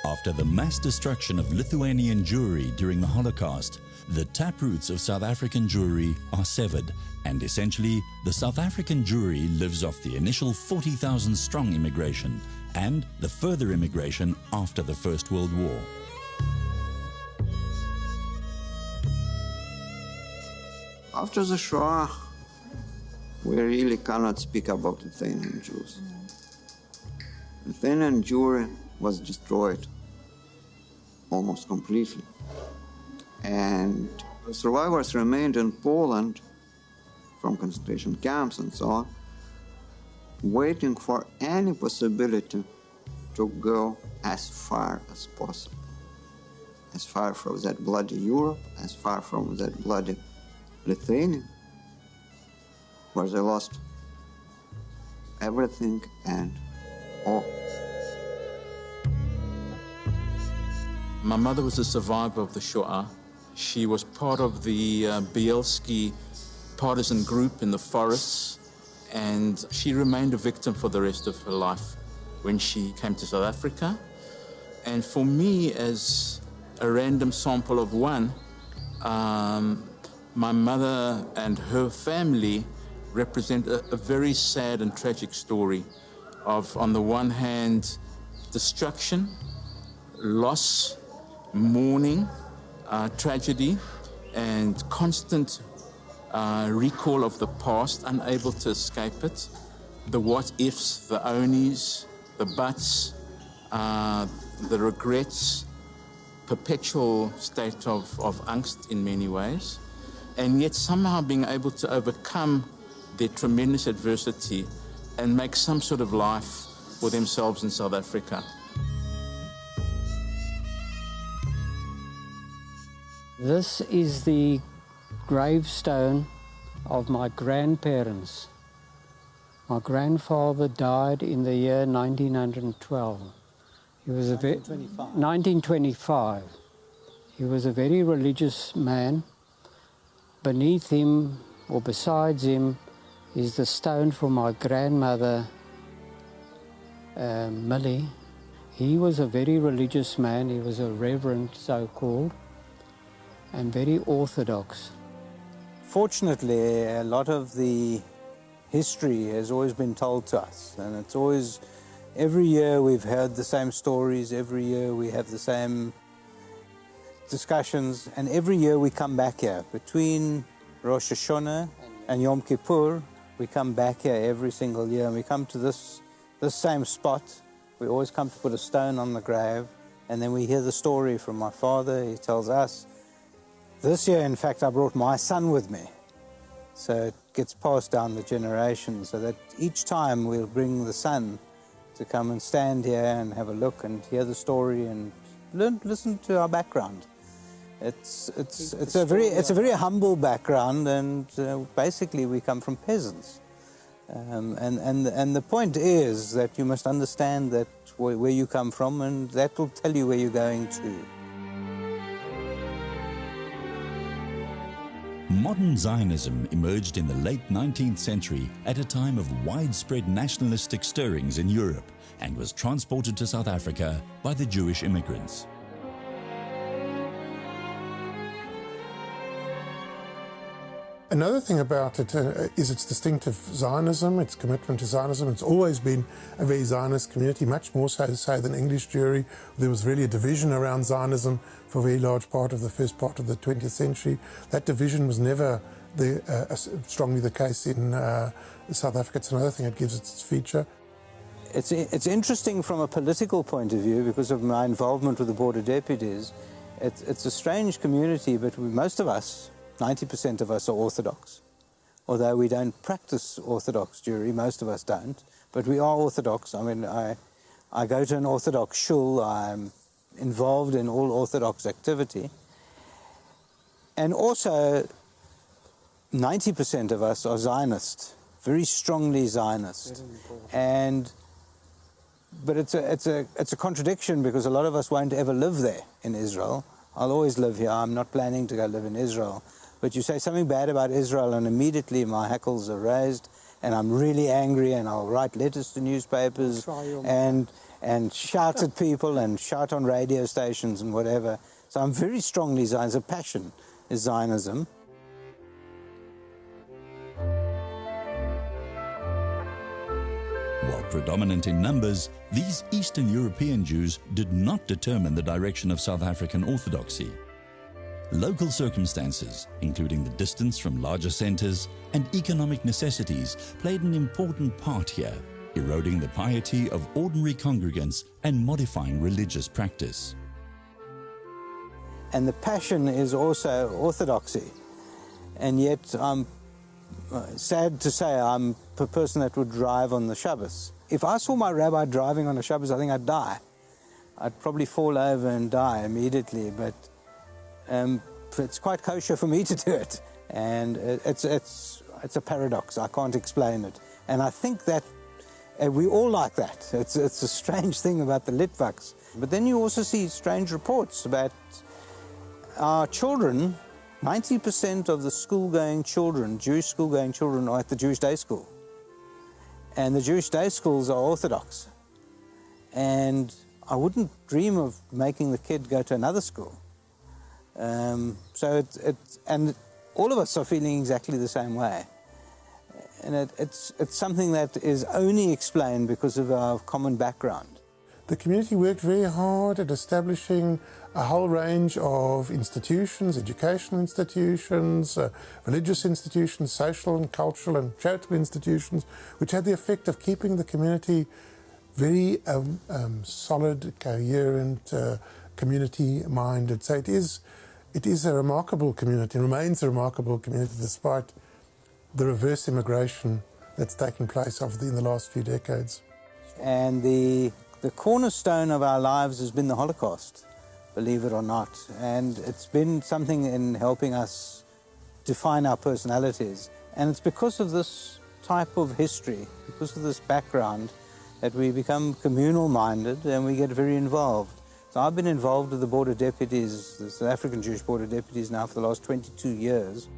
After the mass destruction of Lithuanian Jewry during the Holocaust, the taproots of South African Jewry are severed, and essentially the South African Jewry lives off the initial 40,000 strong immigration and the further immigration after the First World War. After the Shoah, we really cannot speak about Lithuanian Jews. Lithuanian Jewry was destroyed almost completely. And survivors remained in Poland from concentration camps and so on, waiting for any possibility to go as far as possible. As far from that bloody Europe, as far from that bloody Lithuania, where they lost everything and all. My mother was a survivor of the Shoah. She was part of the Bielski partisan group in the forests, and she remained a victim for the rest of her life when she came to South Africa. And for me, as a random sample of one, my mother and her family represent a very sad and tragic story of, on the one hand, destruction, loss, mourning, tragedy, and constant recall of the past, unable to escape it. The what-ifs, the onlys, the buts, the regrets, perpetual state of angst in many ways, and yet somehow being able to overcome their tremendous adversity and make some sort of life for themselves in South Africa. This is the gravestone of my grandparents. My grandfather died in the year 1912. He was 1925. He was a very religious man. Beneath him, or besides him, is the stone for my grandmother, Millie. He was a very religious man. He was a reverend, so-called, and very orthodox. Fortunately, a lot of the history has always been told to us, and it's always, every year we've heard the same stories, every year we have the same discussions, and every year we come back here. Between Rosh Hashanah and Yom Kippur, we come back here every single year, and we come to this same spot. We always come to put a stone on the grave, and then we hear the story from my father. He tells us. This year, in fact, I brought my son with me. So it gets passed down the generations, so that each time we'll bring the son to come and stand here and have a look and hear the story and listen to our background. It's a very humble background, and basically we come from peasants. And the point is that you must understand that where you come from, and that will tell you where you're going to. Modern Zionism emerged in the late 19th century at a time of widespread nationalistic stirrings in Europe and was transported to South Africa by the Jewish immigrants. Another thing about it is its distinctive Zionism, its commitment to Zionism. It's always been a very Zionist community, much more so to say than English Jewry. There was really a division around Zionism for a very large part of the first part of the 20th century. That division was never strongly the case in South Africa. It's another thing that gives it its feature. It's interesting from a political point of view because of my involvement with the Board of Deputies. It's a strange community, but most of us, 90% of us, are Orthodox. Although we don't practice Orthodox Jewry, most of us don't, but we are Orthodox. I mean, I go to an Orthodox shul, I'm involved in all Orthodox activity. And also, 90% of us are Zionist, very strongly Zionist. But it's a contradiction because a lot of us won't ever live there in Israel. I'll always live here. I'm not planning to go live in Israel. But you say something bad about Israel and immediately my hackles are raised and I'm really angry and I'll write letters to newspapers and and shout at people and shout on radio stations and whatever. So I'm very strongly Zionist. A passion is Zionism. While predominant in numbers, these Eastern European Jews did not determine the direction of South African orthodoxy. Local circumstances, including the distance from larger centers and economic necessities, played an important part here, eroding the piety of ordinary congregants and modifying religious practice. And the passion is also orthodoxy. And yet I'm sad to say I'm a person that would drive on the Shabbos. If I saw my rabbi driving on a Shabbos, I think I'd die. I'd probably fall over and die immediately, but it's quite kosher for me to do it. And it's a paradox. I can't explain it. And I think that we all like that. It's a strange thing about the Litvaks. But then you also see strange reports about our children. 90% of the school-going children, Jewish school-going children, are at the Jewish day school. And the Jewish day schools are Orthodox. And I wouldn't dream of making the kid go to another school. And all of us are feeling exactly the same way. And it's something that is only explained because of our common background. The community worked very hard at establishing a whole range of institutions, educational institutions, religious institutions, social and cultural and charitable institutions, which had the effect of keeping the community very solid, coherent, community-minded. So it is a remarkable community, remains a remarkable community despite the reverse immigration that's taken place in the last few decades. And the cornerstone of our lives has been the Holocaust, believe it or not. And it's been something in helping us define our personalities. And it's because of this type of history, because of this background, that we become communal-minded and we get very involved. So I've been involved with the Board of Deputies, the South African Jewish Board of Deputies now for the last 22 years.